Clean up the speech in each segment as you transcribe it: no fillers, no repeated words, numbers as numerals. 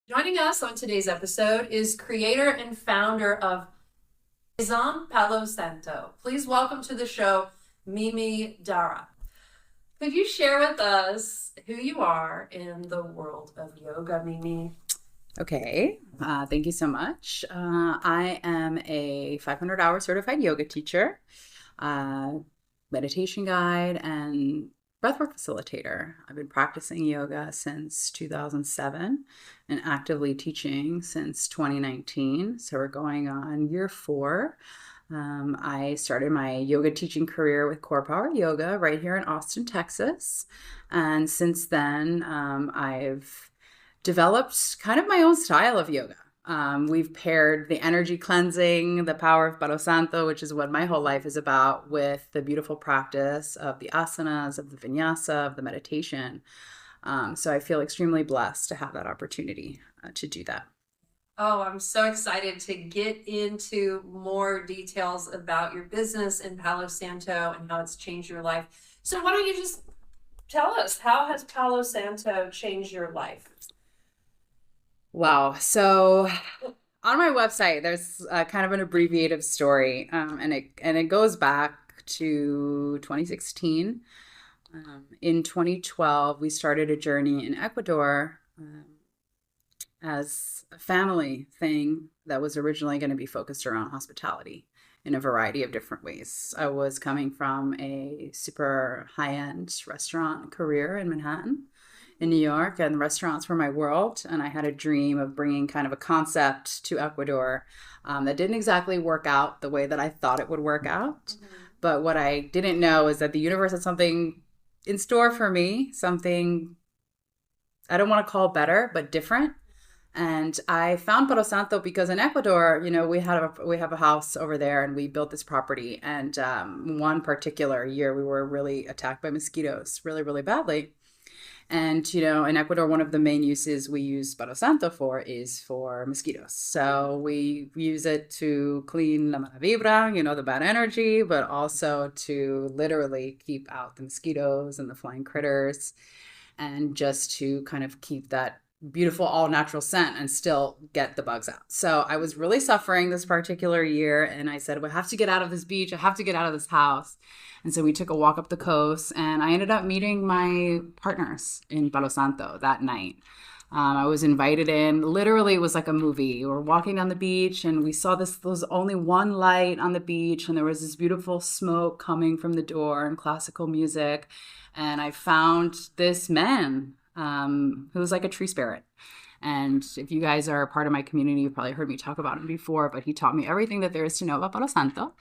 Joining us on today's episode is creator and founder of Nizam Palo Santo. Please welcome to the show, Mimi Dara. Could you share with us who you are in the world of yoga, Mimi? Okay, thank you so much. I am a 500-hour certified yoga teacher, uh, meditation guide, and breathwork facilitator. I've been practicing yoga since 2007 and actively teaching since 2019. So we're going on year four. I started my yoga teaching career with Core Power Yoga right here in Austin, Texas. And since then, I've developed kind of my own style of yoga. We've paired the energy cleansing, the power of Palo Santo, which is what my whole life is about, with the beautiful practice of the asanas, of the vinyasa, of the meditation. So I feel extremely blessed to have that opportunity to do that. Oh, I'm so excited to get into more details about your business in Palo Santo and how it's changed your life. So why don't you just tell us, how has Palo Santo changed your life? Wow. So on my website, there's kind of an abbreviated story, and it goes back to 2016. In 2012, we started a journey in Ecuador as a family thing that was originally going to be focused around hospitality in a variety of different ways. I was coming from a super high-end restaurant career in Manhattan, in New York, and restaurants were my world. And I had a dream of bringing kind of a concept to Ecuador that didn't exactly work out the way that I thought it would work out. Mm-hmm. But what I didn't know is that the universe had something in store for me, something I don't want to call better, but different. And I found Palo Santo because in Ecuador, we have a house over there, and we built this property. And one particular year, we were really attacked by mosquitoes, really, really badly. And, in Ecuador, one of the main uses we use Palo Santo for is for mosquitoes. So we use it to clean la mala vibra, the bad energy, but also to literally keep out the mosquitoes and the flying critters, and just to kind of keep that beautiful all natural scent and still get the bugs out. So I was really suffering this particular year, and I said, well, I have to get out of this beach. I have to get out of this house. And so we took a walk up the coast, and I ended up meeting my partners in Palo Santo that night. I was invited in. Literally, it was like a movie. We were walking down the beach, and we saw there was only one light on the beach, and there was this beautiful smoke coming from the door and classical music. And I found this man who was like a tree spirit. And if you guys are a part of my community, you've probably heard me talk about him before, but he taught me everything that there is to know about Palo Santo.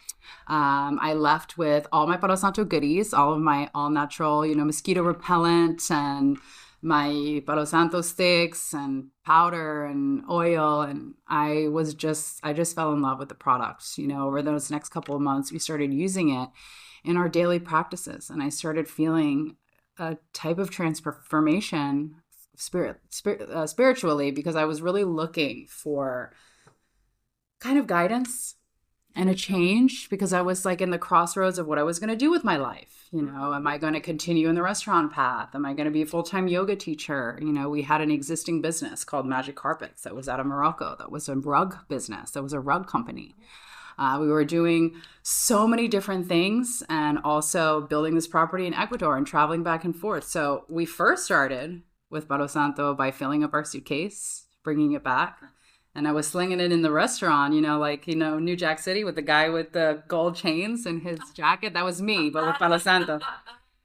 I left with all my Palo Santo goodies, all of my all natural, mosquito repellent, and my Palo Santo sticks and powder and oil. And I just fell in love with the product. Over those next couple of months, we started using it in our daily practices. And I started feeling a type of transformation spiritually, because I was really looking for kind of guidance and a change, because I was like in the crossroads of what I was going to do with my life. Am I going to continue in the restaurant path? Am I going to be a full-time yoga teacher? We had an existing business called Magic Carpets that was out of Morocco. That was a rug business. That was a rug company. We were doing so many different things, and also building this property in Ecuador and traveling back and forth. So we first started with Palo Santo by filling up our suitcase, bringing it back. And I was slinging it in the restaurant, New Jack City with the guy with the gold chains in his jacket. That was me, but with Palo Santo.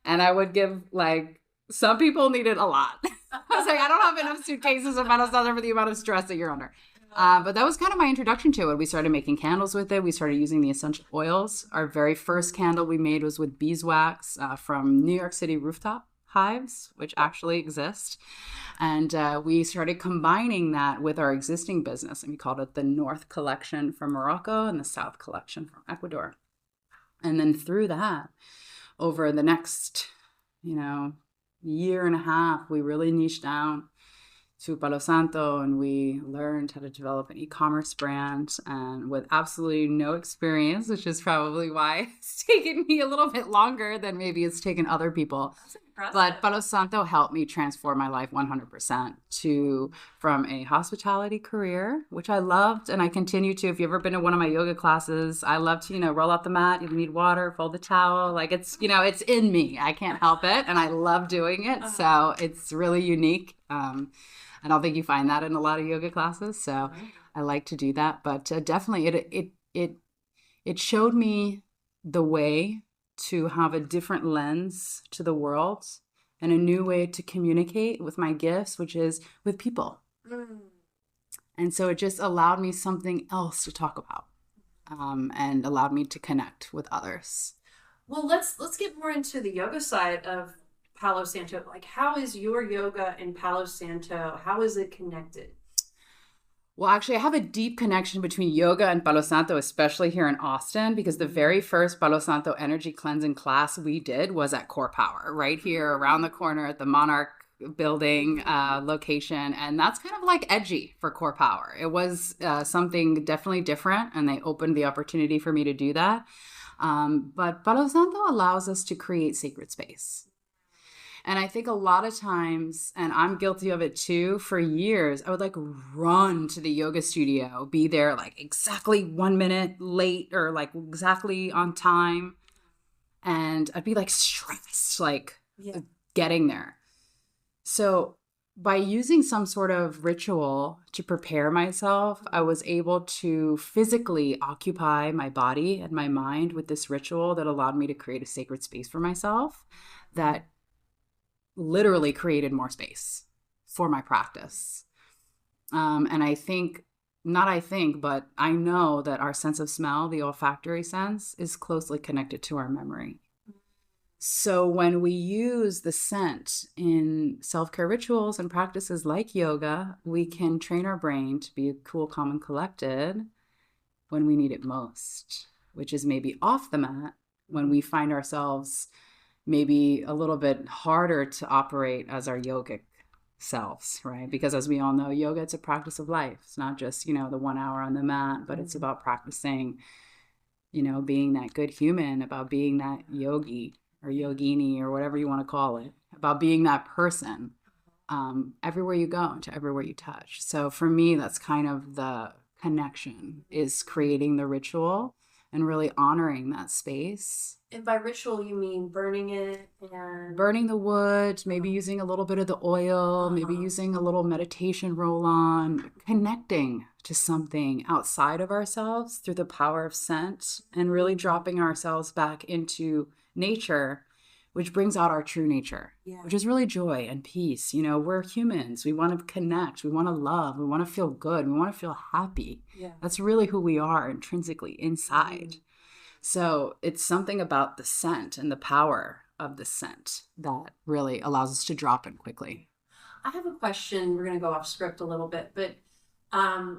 And I would give, some people needed a lot. I was like, I don't have enough suitcases of Palo Santo for the amount of stress that you're under. But that was kind of my introduction to it. We started making candles with it. We started using the essential oils. Our very first candle we made was with beeswax from New York City rooftop hives, which actually exist. And we started combining that with our existing business. And we called it the North Collection from Morocco and the South Collection from Ecuador. And then through that, over the next, year and a half, we really niched down to Palo Santo, and we learned how to develop an e-commerce brand, and with absolutely no experience, which is probably why it's taken me a little bit longer than maybe it's taken other people. impressive. But Palo Santo helped me transform my life 100% from a hospitality career, which I loved and I continue to. If you've ever been to one of my yoga classes, I love to, roll out the mat, you need water, fold the towel. Like it's in me. I can't help it. And I love doing it. So it's really unique. I don't think you find that in a lot of yoga classes. So I like to do that. But definitely it showed me the way to have a different lens to the world and a new way to communicate with my gifts, which is with people. And so it just allowed me something else to talk about, and allowed me to connect with others. Well, let's get more into the yoga side of Palo Santo. Like, how is your yoga in Palo Santo? How is it connected? Well, actually, I have a deep connection between yoga and Palo Santo, especially here in Austin, because the very first Palo Santo energy cleansing class we did was at Core Power, right here around the corner at the Monarch building location. And that's kind of like edgy for Core Power. It was something definitely different, and they opened the opportunity for me to do that. But Palo Santo allows us to create sacred space. And I think a lot of times, and I'm guilty of it too, for years, I would like run to the yoga studio, be there like exactly 1 minute late or like exactly on time. And I'd be like stressed, like getting there. So by using some sort of ritual to prepare myself, I was able to physically occupy my body and my mind with this ritual that allowed me to create a sacred space for myself that literally created more space for my practice. And but I know that our sense of smell, the olfactory sense, is closely connected to our memory. So when we use the scent in self-care rituals and practices like yoga, we can train our brain to be cool, calm, and collected when we need it most, which is maybe off the mat when we find ourselves maybe a little bit harder to operate as our yogic selves, right? Because as we all know, yoga, it's a practice of life. It's not just, the 1 hour on the mat, but it's about practicing, being that good human, about being that yogi or yogini or whatever you want to call it, about being that person everywhere you go and to everywhere you touch. So for me, that's kind of the connection, is creating the ritual and really honoring that space. And by ritual, you mean burning it and burning the wood, maybe using a little bit of the oil, maybe using a little meditation roll on, connecting to something outside of ourselves through the power of scent, and really dropping ourselves back into nature, which brings out our true nature, which is really joy and peace. We're humans. We want to connect. We want to love. We want to feel good. We want to feel happy. That's really who we are intrinsically inside. So it's something about the scent and the power of the scent that really allows us to drop in quickly. I have a question. We're going to go off script a little bit, but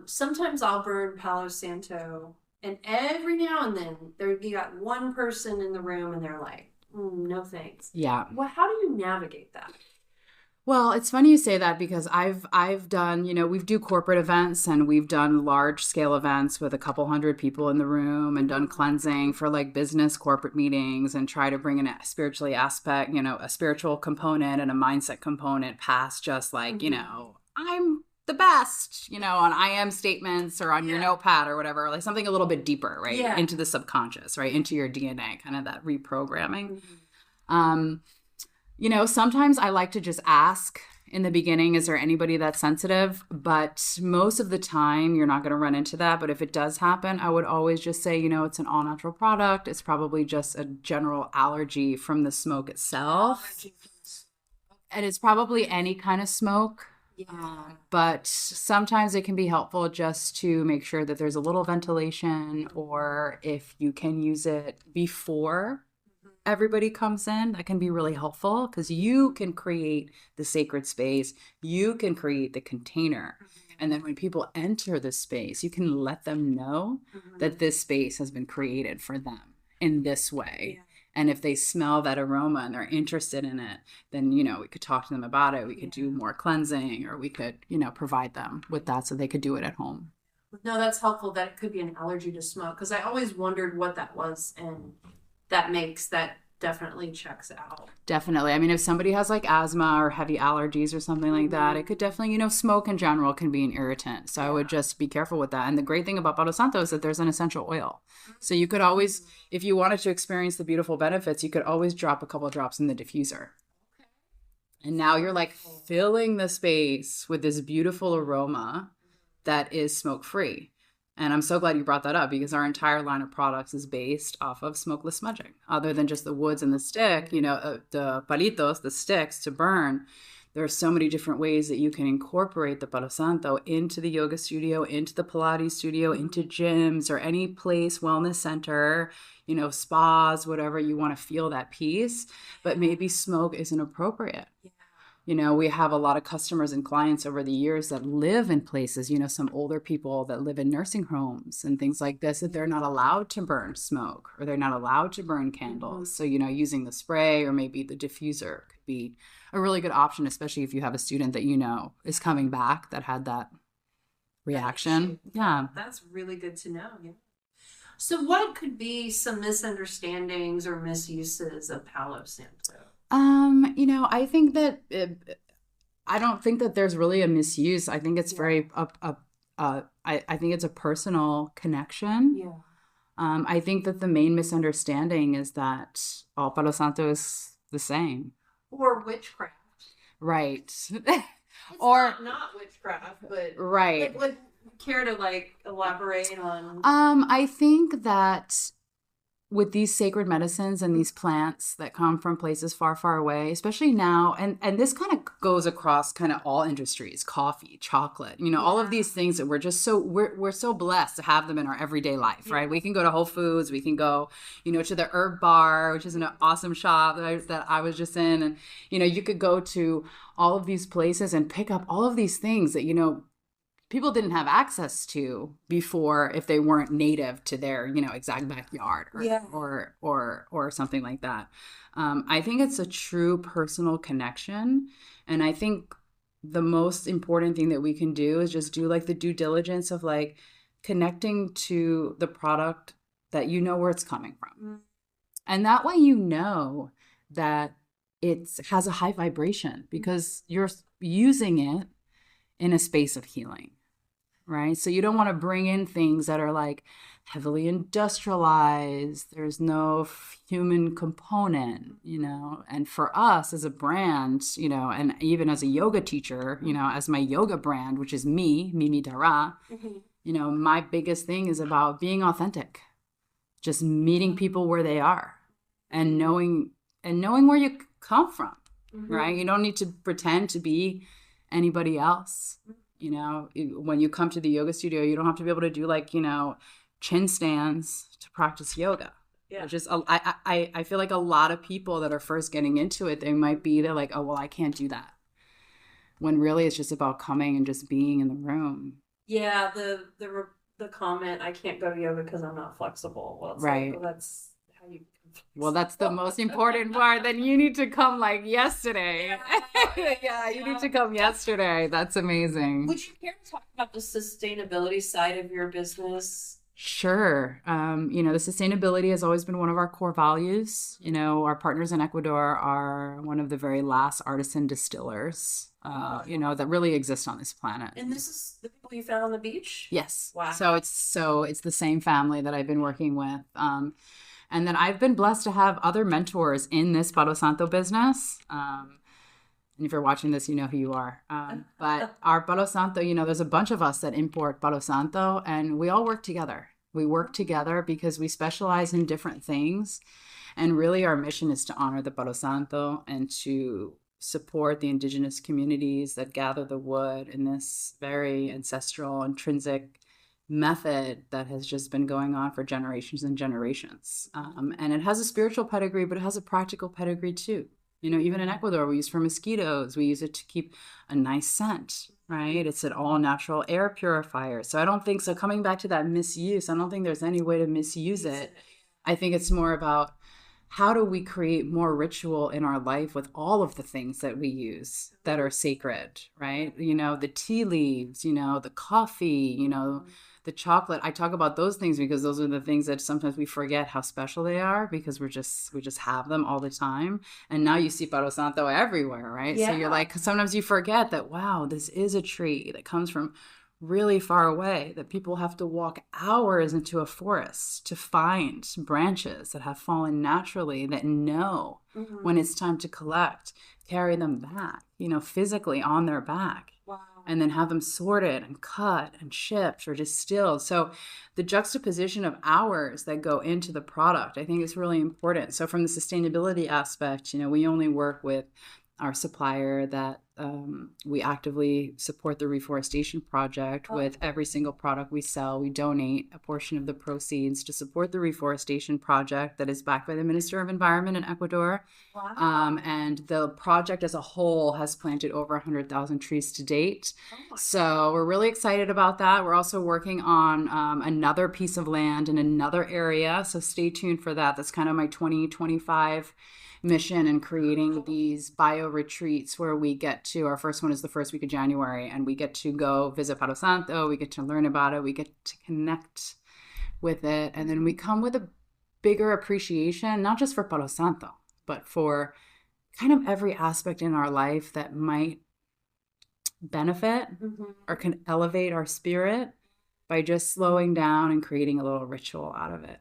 sometimes I'll burn Palo Santo, and every now and then you got one person in the room and they're like, no thanks. Yeah. Well, how do you navigate that? Well, it's funny you say that, because I've done, we do corporate events, and we've done large scale events with a couple hundred people in the room, and done cleansing for like business corporate meetings, and try to bring in a spiritually aspect, a spiritual component and a mindset component past just like, I'm the best, on I am statements or on your notepad or whatever, like something a little bit deeper, right? Into the subconscious, right? Into your DNA, kind of that reprogramming. Sometimes I like to just ask in the beginning, is there anybody that's sensitive? But most of the time, you're not going to run into that. But if it does happen, I would always just say, it's an all natural product. It's probably just a general allergy from the smoke itself. And it's probably any kind of smoke. But sometimes it can be helpful just to make sure that there's a little ventilation, or if you can use it before everybody comes in, that can be really helpful, because you can create the sacred space, you can create the container, and then when people enter the space, you can let them know that this space has been created for them in this way. And if they smell that aroma and they're interested in it, then we could talk to them about it. We could do more cleansing, or we could provide them with that so they could do it at home. No, that's helpful that it could be an allergy to smoke, because I always wondered what that was, and that makes that definitely checks out. Definitely. I mean, if somebody has like asthma or heavy allergies or something like that, it could definitely, smoke in general can be an irritant. So I would just be careful with that. And the great thing about Palo Santo is that there's an essential oil. So you could always, if you wanted to experience the beautiful benefits, you could always drop a couple of drops in the diffuser. And now you're like filling the space with this beautiful aroma that is smoke free. And I'm so glad you brought that up because our entire line of products is based off of smokeless smudging. Other than just the woods and the stick, the palitos, the sticks to burn, there are so many different ways that you can incorporate the Palo Santo into the yoga studio, into the Pilates studio, into gyms or any place, wellness center, spas, whatever you want to feel that peace. But maybe smoke isn't appropriate. We have a lot of customers and clients over the years that live in places, some older people that live in nursing homes and things like this, that they're not allowed to burn smoke or they're not allowed to burn candles. So, using the spray or maybe the diffuser could be a really good option, especially if you have a student that is coming back that had that reaction. Yeah. That's really good to know. Yeah. So what could be some misunderstandings or misuses of Palo Santo? I think that I don't think that there's really a misuse. I think it's very I think it's a personal connection. Yeah. I think that the main misunderstanding is that all Palo Santo is the same. Or witchcraft. Right. It's or not witchcraft, but right. Would care to elaborate on? I think that with these sacred medicines and these plants that come from places far, far away, especially now, and this kind of goes across kind of all industries, coffee, chocolate, all of these things that we're so blessed to have them in our everyday life, right? We can go to Whole Foods, we can go, to the Herb Bar, which is an awesome shop that I was just in. And, you could go to all of these places and pick up all of these things that, people didn't have access to before if they weren't native to their, exact backyard or something like that. I think it's a true personal connection. And I think the most important thing that we can do is just do the due diligence of connecting to the product that where it's coming from. And that way that it has a high vibration because you're using it in a space of healing. Right. So you don't want to bring in things that are heavily industrialized. There's no human component, and for us as a brand, and even as a yoga teacher, as my yoga brand, which is Mimi Dara, my biggest thing is about being authentic, just meeting people where they are and knowing where you come from. Right. You don't need to pretend to be anybody else. When you come to the yoga studio, you don't have to be able to do chin stands to practice yoga. Yeah. Which is, I feel like a lot of people that are first getting into it, they're like, oh, well, I can't do that. When really it's just about coming and just being in the room. Yeah. The comment, I can't go to yoga because I'm not flexible. Well, it's right. That's how you. Well, that's the most important part. Then you need to come yesterday. Yeah, you need to come yesterday. That's amazing. Would you care to talk about the sustainability side of your business? Sure. The sustainability has always been one of our core values. Our partners in Ecuador are one of the very last artisan distillers, that really exist on this planet. And this is the people you found on the beach? Yes. Wow. So it's the same family that I've been working with. And then I've been blessed to have other mentors in this Palo Santo business. And if you're watching this, you know who you are. But our Palo Santo, there's a bunch of us that import Palo Santo, and we all work together. We work together because we specialize in different things. And really our mission is to honor the Palo Santo and to support the indigenous communities that gather the wood in this very ancestral, intrinsic method that has just been going on for generations and generations. And it has a spiritual pedigree, but it has a practical pedigree too. Even in Ecuador, we use for mosquitoes. We use it to keep a nice scent, right? It's an all natural air purifier. So I don't think so. Coming back to that misuse, I don't think there's any way to misuse it. I think it's more about how do we create more ritual in our life with all of the things that we use that are sacred, right? The tea leaves, the coffee, the chocolate, I talk about those things because those are the things that sometimes we forget how special they are because we just have them all the time. And now you see Palo Santo everywhere, right? So you're Yeah. like, sometimes you forget that, wow, this is a tree that comes from really far away, that people have to walk hours into a forest to find branches that have fallen naturally, that know when it's time to collect, carry them back, physically on their back, Wow. and then have them sorted and cut and shipped or distilled. So the juxtaposition of hours that go into the product, I think, is really important. So from the sustainability aspect, we only work with our supplier that we actively support the reforestation project. With every single product we sell, we donate a portion of the proceeds to support the reforestation project that is backed by the Minister of Environment in Ecuador. Wow. And the project as a whole has planted over 100,000 trees to date. So we're really excited about that. We're also working on another piece of land in another area. So stay tuned for that. That's kind of my 2025 mission in creating these bio retreats where we get to, our first one is the first week of January, and we get to go visit Palo Santo, we get to learn about it, we get to connect with it, and then we come with a bigger appreciation, not just for Palo Santo, but for kind of every aspect in our life that might benefit or can elevate our spirit by just slowing down and creating a little ritual out of it.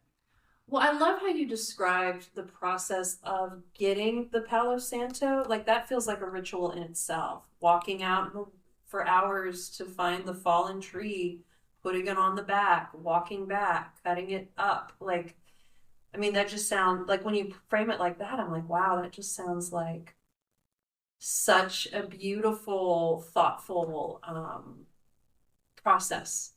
Well, I love how you described the process of getting the Palo Santo. Like, that feels like a ritual in itself. Walking out for hours to find the fallen tree, putting it on the back, walking back, cutting it up. Like, I mean, that just sounds like, when you frame it like that, I'm like, wow, that just sounds like such a beautiful, thoughtful process.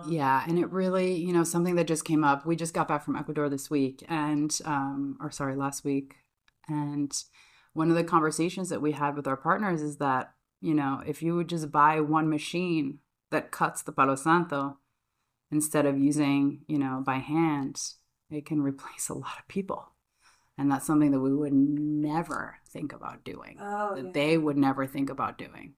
Yeah, and it really, something that just came up. We just got back from Ecuador this week last week. And one of the conversations that we had with our partners is that, if you would just buy one machine that cuts the Palo Santo instead of using, by hand, it can replace a lot of people. And that's something that we would never think about doing, they would never think about doing.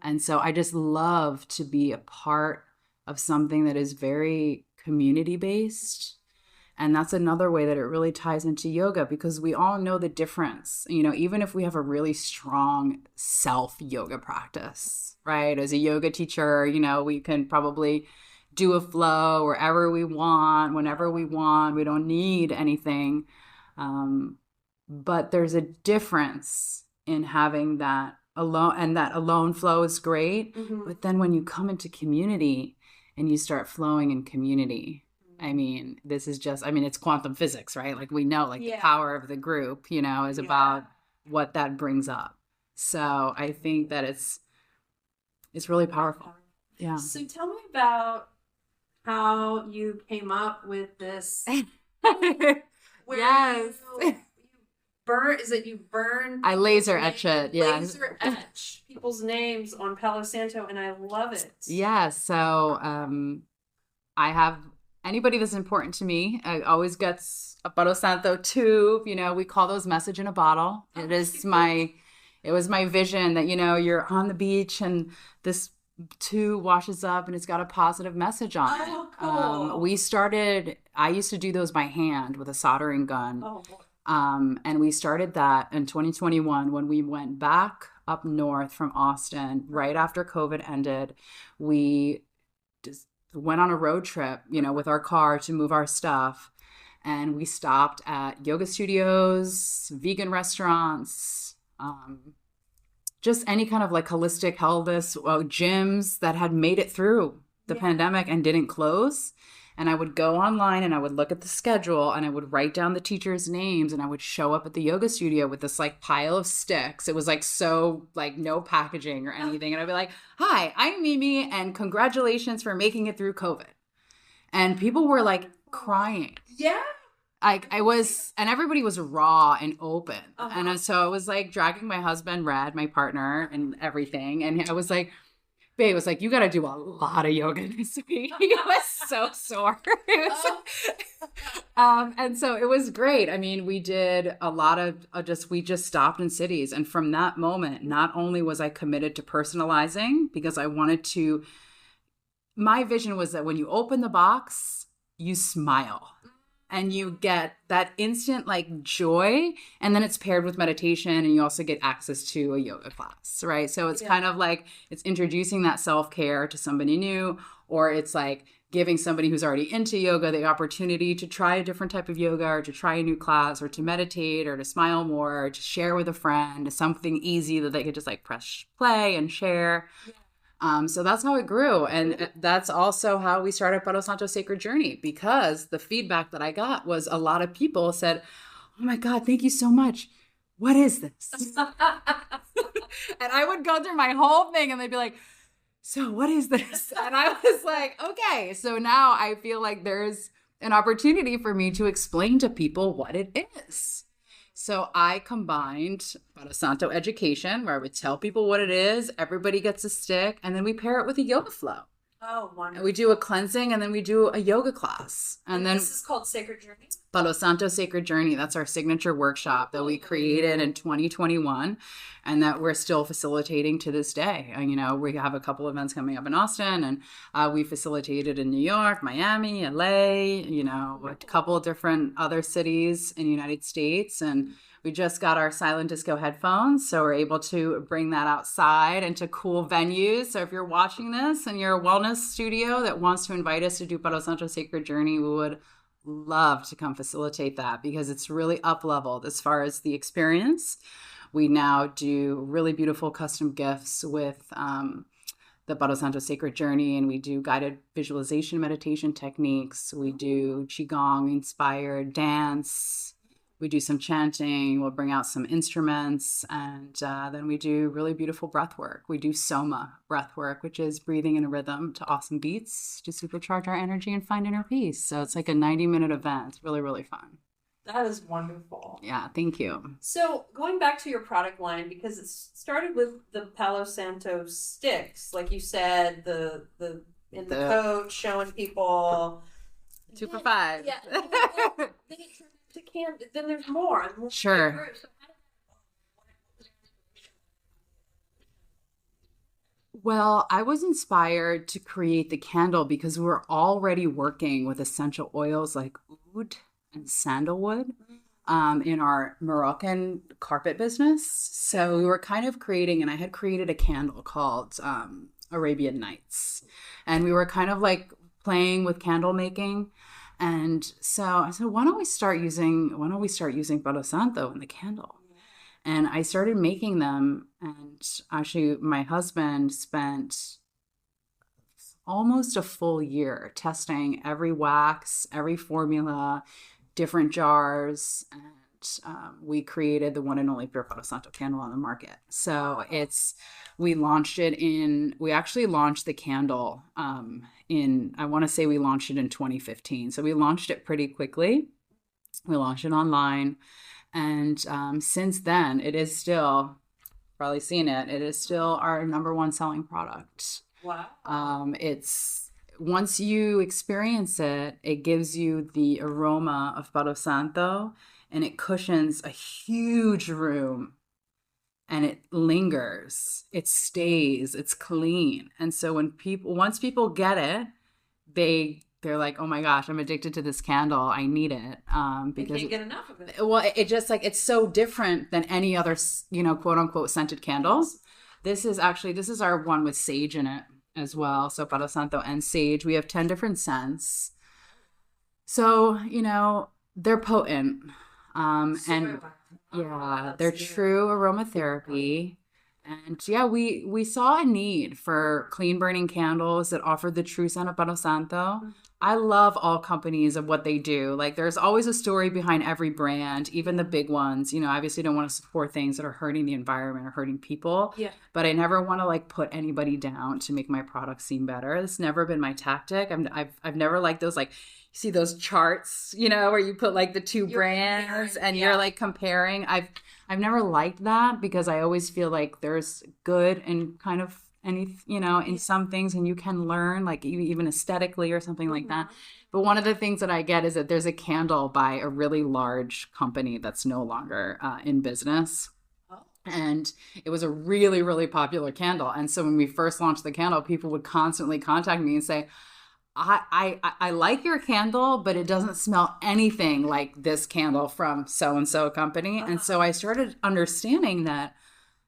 And so I just love to be a part of something that is very community based. And that's another way that it really ties into yoga, because we all know the difference, even if we have a really strong self yoga practice, right? As a yoga teacher, we can probably do a flow wherever we want, whenever we want. We don't need anything. But there's a difference in having that alone, and that alone flow is great. But then when you come into community and you start flowing in community, I mean, this is just, it's quantum physics, right? Like, we know, the power of the group, is about what that brings up. So I think that it's really powerful. Yeah. So tell me about how you came up with this. Yes. You burn? I laser etch it. Yeah. Laser etch people's names on Palo Santo, and I love it. Yeah. So I have anybody that's important to me always gets a Palo Santo tube. We call those message in a bottle. It was my vision that, you're on the beach and this tube washes up and it's got a positive message on it. Cool. I used to do those by hand with a soldering gun. Oh, boy. And we started that in 2021 when we went back up north from Austin right after COVID ended. We just went on a road trip, with our car to move our stuff. And we stopped at yoga studios, vegan restaurants, just any kind of holistic wellness gyms that had made it through the pandemic and didn't close. And I would go online and I would look at the schedule and I would write down the teachers' names and I would show up at the yoga studio with this pile of sticks. It was no packaging or anything. And I'd be like, hi, I'm Mimi and congratulations for making it through COVID. And people were crying. Yeah. And everybody was raw and open. And so I was dragging my husband, Red, my partner, and everything. And I was like, babe was like, you got to do a lot of yoga this week. He was so sore. And so it was great. We did a lot of we just stopped in cities. And from that moment, not only was I committed to personalizing because I wanted to my vision was that when you open the box, you smile and you get that instant like joy, and then it's paired with meditation, and you also get access to a yoga class, right? So it's kind of like it's introducing that self-care to somebody new, or it's like giving somebody who's already into yoga the opportunity to try a different type of yoga, or to try a new class, or to meditate, or to smile more, or to share with a friend, something easy that they could just like press play and share. So that's how it grew. And that's also how we started Palo Santo Sacred Journey, because the feedback that I got was a lot of people said, oh my God, thank you so much. What is this? And I would go through my whole thing and they'd be like, so what is this? And I was like, okay. So now I feel like there's an opportunity for me to explain to people what it is. So I combined Palo Santo education, where I would tell people what it is, everybody gets a stick, and then we pair it with a yoga flow. Oh, wonderful. And we do a cleansing, and then we do a yoga class. And then this is called Sacred Journey? Palo Santo Sacred Journey. That's our signature workshop that we created in 2021 and that we're still facilitating to this day. And, you know, we have a couple events coming up in Austin, and we facilitated in New York, Miami, LA, you know, a couple of different other cities in the United States. And we just got our silent disco headphones, so we're able to bring that outside into cool venues. So if you're watching this and you're a wellness studio that wants to invite us to do Palo Santo Sacred Journey, we would love to come facilitate that, because it's really up-leveled as far as the experience. We now do really beautiful custom gifts with the Palo Santo Sacred Journey, and we do guided visualization meditation techniques. We do Qigong inspired dance. We do some chanting. We'll bring out some instruments, and then we do really beautiful breath work. We do Soma breath work, which is breathing in a rhythm to awesome beats to supercharge our energy and find inner peace. So it's like a 90-minute event. It's really, really fun. That is wonderful. Yeah, thank you. So going back to your product line, because it started with the Palo Santo sticks, like you said, the coat showing people 2 for $5. Yeah. Then there's more. Sure. Well, I was inspired to create the candle because we were already working with essential oils like oud and sandalwood in our Moroccan carpet business. So we were kind of creating, and I had created a candle called Arabian Nights. And we were kind of like playing with candle making. And so I said, why don't we start using Palo Santo in the candle? And I started making them. And actually, my husband spent almost a full year testing every wax, every formula, different jars. And we created the one and only pure Palo Santo candle on the market. So we actually launched the candle I want to say we launched it in 2015. So we launched it pretty quickly. We launched it online. And since then, it is still, probably seen it, it is still our number one selling product. Wow. It's, once you experience it, it gives you the aroma of Palo Santo, and it cushions a huge room. And it lingers, it stays, it's clean. And so once people get it, they're like, oh my gosh, I'm addicted to this candle. I need it. Because you can't get enough of it. Well, it just like, it's so different than any other, quote unquote scented candles. This is our one with sage in it as well. So Palo Santo and sage. We have 10 different scents. So, they're potent. They're true aromatherapy. And yeah, we saw a need for clean burning candles that offered the true scent of Palo Santo. I love all companies of what they do. Like, there's always a story behind every brand, even the big ones. Obviously don't want to support things that are hurting the environment or hurting people. Yeah. But I never want to like put anybody down to make my product seem better. It's never been my tactic. I've never liked those, like, you see those charts, where you put like the two brands and you're like comparing. I've never liked that, because I always feel like there's good and kind of in some things, and you can learn, like even aesthetically or something like that. But one of the things that I get is that there's a candle by a really large company that's no longer in business. And it was a really, really popular candle. And so when we first launched the candle, people would constantly contact me and say, I like your candle, but it doesn't smell anything like this candle from so and so company. And so I started understanding that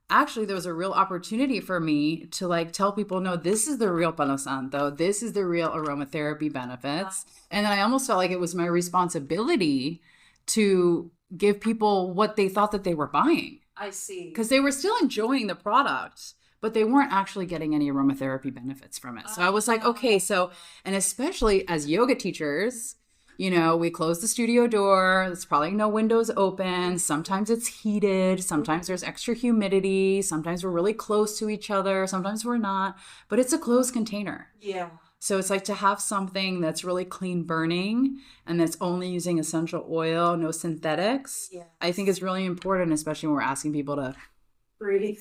actually there was a real opportunity for me to like tell people, no, this is the real Palo Santo. This is the real aromatherapy benefits. And then I almost felt like it was my responsibility to give people what they thought that they were buying. I see. Because they were still enjoying the product, but they weren't actually getting any aromatherapy benefits from it. So I was like, okay, so, and especially as yoga teachers, you know, we close the studio door. There's probably no windows open. Sometimes it's heated. Sometimes there's extra humidity. Sometimes we're really close to each other. Sometimes we're not, but it's a closed container. Yeah. So it's like to have something that's really clean burning and that's only using essential oil, no synthetics, Yes. I think is really important, especially when we're asking people to breathe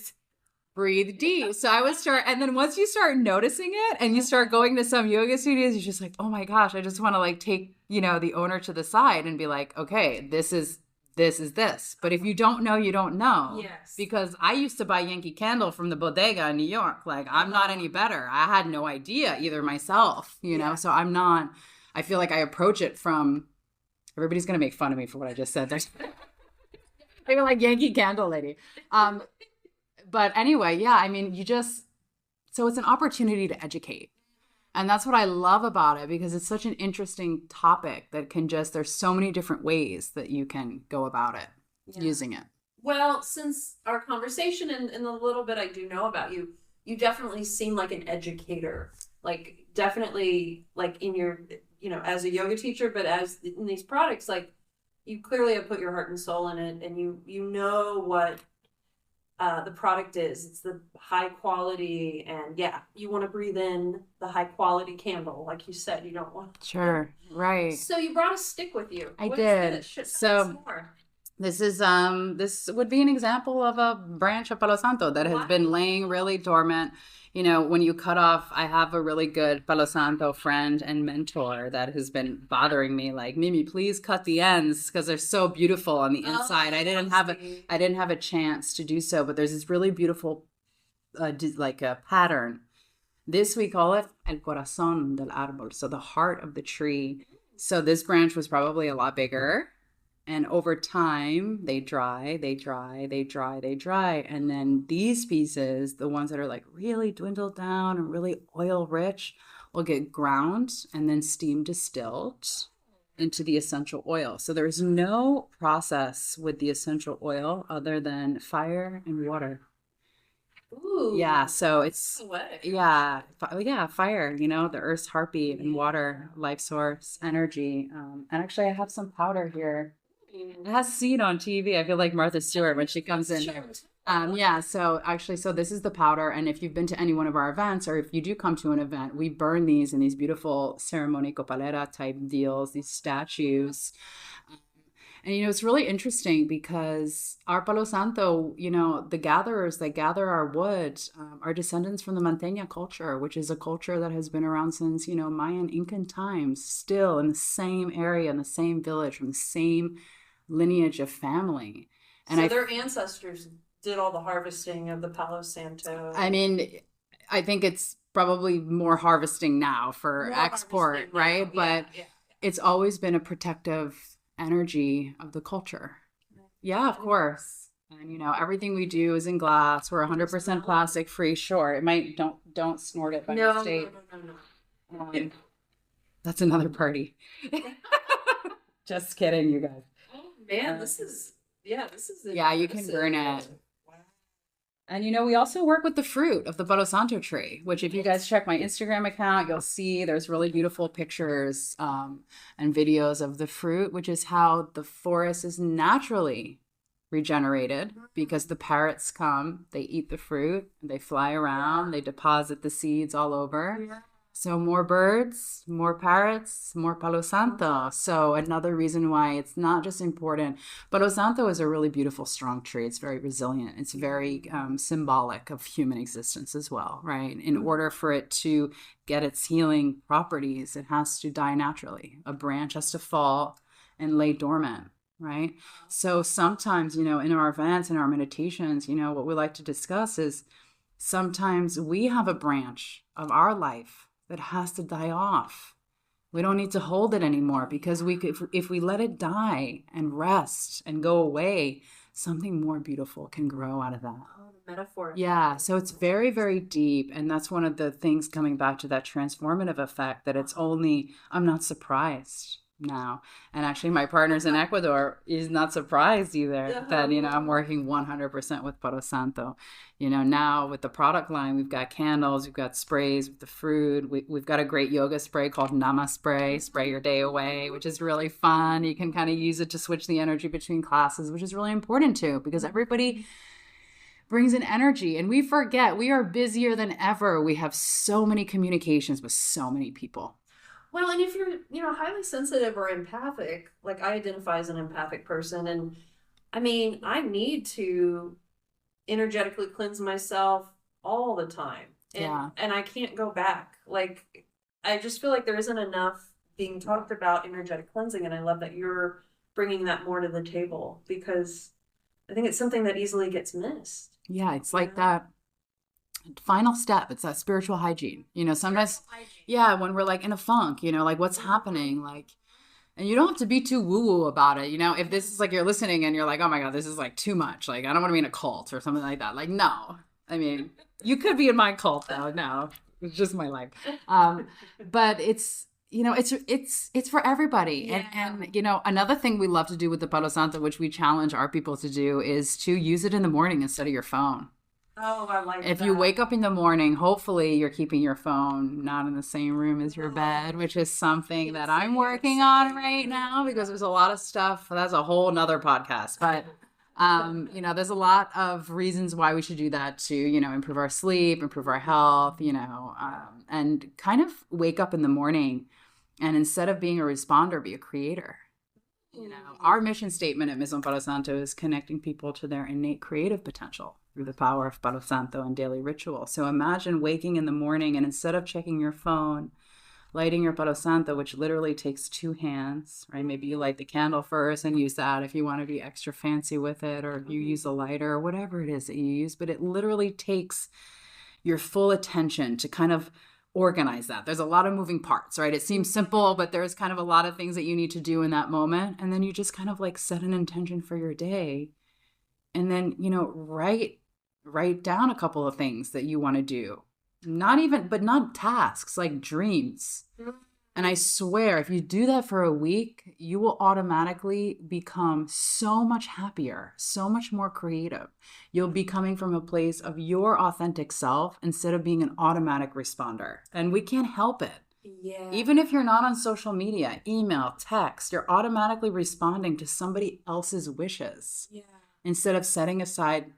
deep. So I would start, and then once you start noticing it and you start going to some yoga studios, you're just like, oh my gosh, I just want to like take, you know, the owner to the side and be like, okay, this is this. But if you don't know, you don't know. Yes. Because I used to buy Yankee Candle from the bodega in New York. Like, I'm not any better. I had no idea either myself, you know? So I feel like I approach it from, everybody's going to make fun of me for what I just said. They were like Yankee Candle lady. But anyway, yeah, I mean, so it's an opportunity to educate. And that's what I love about it, because it's such an interesting topic that there's so many different ways that you can go about it, using it. Well, since our conversation and the little bit I do know about you, you definitely seem like an educator, like definitely like in your, you know, as a yoga teacher, but as in these products, like you clearly have put your heart and soul in it, and you know what the product is. It's the high quality, and you want to breathe in the high quality candle, like you said. You don't want. Sure, right. So you brought a stick with you. I did. So this would be an example of a branch of Palo Santo that has been laying really dormant. You know, when you cut off, I have a really good Palo Santo friend and mentor that has been bothering me, like, Mimi, please cut the ends because they're so beautiful on the inside. I didn't have a chance to do so, but there's this really beautiful like a pattern. This we call it el corazón del árbol, so the heart of the tree. So this branch was probably a lot bigger. And over time, they dry. And then these pieces, the ones that are like really dwindled down and really oil rich, will get ground and then steam distilled into the essential oil. So there's no process with the essential oil other than fire and water. Ooh. Yeah, so it's fire, you know, the earth's heartbeat, and water, life source, energy. And actually I have some powder here. It has seen on TV. I feel like Martha Stewart when she comes in there. So this is the powder. And if you've been to any one of our events, or if you do come to an event, we burn these in these beautiful ceremony copalera type deals, these statues. And, you know, it's really interesting because our Palo Santo, you know, the gatherers that gather our wood are descendants from the Manteña culture, which is a culture that has been around since, you know, Mayan Incan times, still in the same area, in the same village, from the same lineage of family. And so their ancestors did all the harvesting of the Palo Santo. I mean, I think it's probably more harvesting now for export, right? But it's always been a protective energy of the culture. Yeah, of course. And you know, everything we do is in glass. We're 100% plastic free. Sure, it might don't snort it by mistake. No. That's another party. Just kidding, you guys. Man, this is you can burn it. Wow. And you know, we also work with the fruit of the Palo Santo tree, which if you guys check my Instagram account, you'll see there's really beautiful pictures and videos of the fruit, which is how the forest is naturally regenerated, because the parrots come, they eat the fruit, they fly around, they deposit the seeds all over. Yeah. So more birds, more parrots, more Palo Santo. So another reason why it's not just important. Palo Santo is a really beautiful, strong tree. It's very resilient. It's very symbolic of human existence as well, right? In order for it to get its healing properties, it has to die naturally. A branch has to fall and lay dormant. right? So sometimes, in our events and our meditations, what we like to discuss is sometimes we have a branch of our life that has to die off. We don't need to hold it anymore because if we let it die and rest and go away, something more beautiful can grow out of that. Oh, the metaphor. Yeah, so it's very, very deep. And that's one of the things coming back to that transformative effect that I'm not surprised now. And actually, my partner's in Ecuador is not surprised either that, I'm working 100% with Palo Santo. Now with the product line, we've got candles, we've got sprays with the fruit. We've got a great yoga spray called Nama Spray, Spray Your Day Away, which is really fun. You can kind of use it to switch the energy between classes, which is really important too, because everybody brings an energy and we forget we are busier than ever. We have so many communications with so many people. Well, and if you're, highly sensitive or empathic, like I identify as an empathic person, and I mean, I need to energetically cleanse myself all the time. And I can't go back. Like, I just feel like there isn't enough being talked about energetic cleansing, and I love that you're bringing that more to the table because I think it's something that easily gets missed. Yeah, it's like that final step. It's that spiritual hygiene. Sometimes, when we're like in a funk, like what's happening, like, and you don't have to be too woo-woo about it. If this is like you're listening and you're like, oh my God, this is like too much. Like, I don't want to be in a cult or something like that. Like, no. I mean, you could be in my cult though. No, it's just my life. But it's, it's for everybody. Yeah. And another thing we love to do with the Palo Santo, which we challenge our people to do, is to use it in the morning instead of your phone. Oh, I like that. If you wake up in the morning, hopefully you're keeping your phone not in the same room as your bed, which is something that I'm working on right now because there's a lot of stuff. That's a whole nother podcast. But, there's a lot of reasons why we should do that to, improve our sleep, improve our health, and kind of wake up in the morning and instead of being a responder, be a creator. Our mission statement at Maison Palo Santo is connecting people to their innate creative potential through the power of Palo Santo and daily ritual. So imagine waking in the morning and instead of checking your phone, lighting your Palo Santo, which literally takes 2 hands, right? Maybe you light the candle first and use that if you want to be extra fancy with it, or if you use a lighter or whatever it is that you use. But it literally takes your full attention to kind of organize that. There's a lot of moving parts, right? It seems simple, but there's kind of a lot of things that you need to do in that moment. And then you just kind of like set an intention for your day. And then, write down a couple of things that you want to do. Not tasks, like dreams. And I swear, if you do that for a week, you will automatically become so much happier, so much more creative. You'll be coming from a place of your authentic self instead of being an automatic responder. And we can't help it. Yeah. Even if you're not on social media, email, text, you're automatically responding to somebody else's wishes. Yeah. Instead of setting aside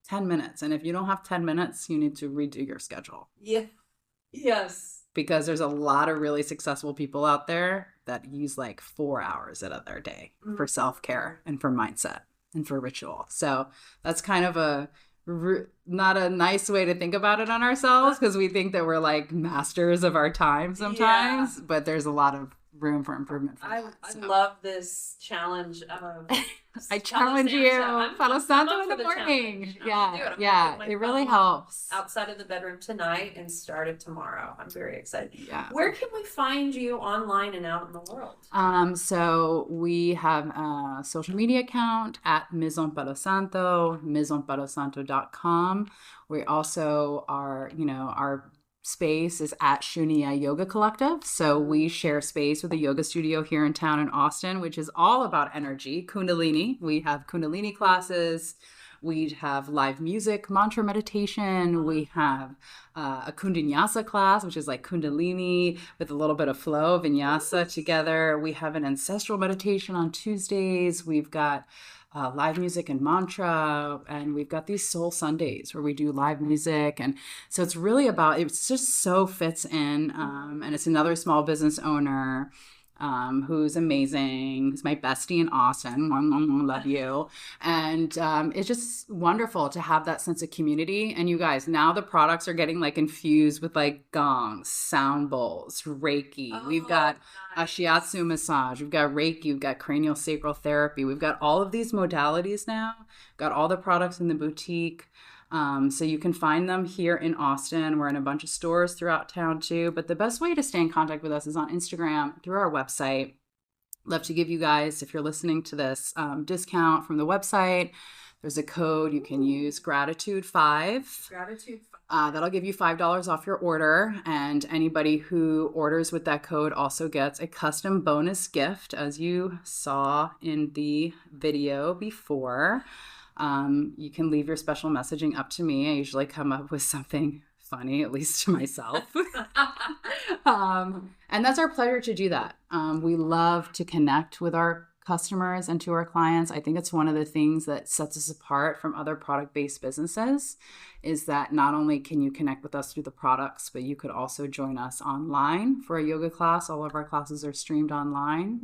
10 minutes. And if you don't have 10 minutes, you need to redo your schedule. Yeah. Yes. Because there's a lot of really successful people out there that use like 4 hours out of their day for self-care and for mindset and for ritual. So that's kind of not a nice way to think about it on ourselves because we think that we're like masters of our time sometimes, but there's a lot of room for improvement. I love this challenge of I challenge you. Palo Santo in the morning. Yeah. It really helps. Outside of the bedroom tonight and start it tomorrow. I'm very excited. Yeah. Where can we find you online and out in the world? So we have a social media account at Maison Palo Santo, maisonpalosanto.com. We also are, our space is at Shunya Yoga Collective. So we share space with a yoga studio here in town in Austin, which is all about energy, Kundalini. We have Kundalini classes. We have live music, mantra meditation. We have a Kundanyasa class, which is like Kundalini with a little bit of flow, vinyasa together. We have an ancestral meditation on Tuesdays. We've got live music and mantra, and we've got these soul Sundays where we do live music. And so it's really about, it's just so fits in, and it's another small business owner who's amazing. He's my bestie in Austin. Love you. And it's just wonderful to have that sense of community. And you guys, now the products are getting like infused with like gongs, sound bowls, Reiki. We've got a shiatsu massage. We've got Reiki. We've got cranial sacral therapy. We've got all of these modalities now. Got all the products in the boutique. So you can find them here in Austin. We're in a bunch of stores throughout town too. But the best way to stay in contact with us is on Instagram through our website. Love to give you guys, if you're listening to this, discount from the website. There's a code you can use, Gratitude5. Gratitude5. That'll give you $5 off your order. And anybody who orders with that code also gets a custom bonus gift, as you saw in the video before. You can leave your special messaging up to me. I usually come up with something funny, at least to myself. And that's our pleasure to do that. We love to connect with our customers and to our clients. I think it's one of the things that sets us apart from other product-based businesses is that not only can you connect with us through the products, but you could also join us online for a yoga class. All of our classes are streamed online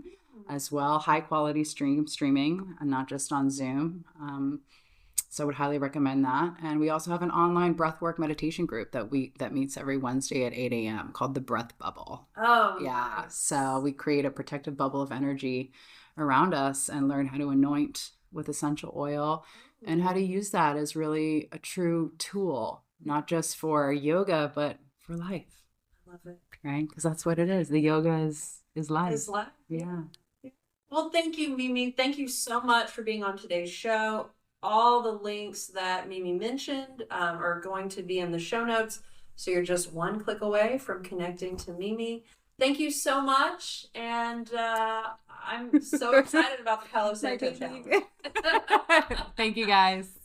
as well, high quality streaming and not just on Zoom. So I would highly recommend that. And we also have an online breathwork meditation group that meets every Wednesday at 8 a.m. called the Breath Bubble. Oh, yeah. Nice. So we create a protective bubble of energy around us and learn how to anoint with essential oil and how to use that as really a true tool, not just for yoga, but for life. I love it. Right? Because that's what it is. The yoga is life. Is life. Yeah. Well, thank you, Mimi. Thank you so much for being on today's show. All the links that Mimi mentioned are going to be in the show notes. So you're just one click away from connecting to Mimi. Thank you so much. And I'm so excited about the Palo Santo challenge. Thank you, guys.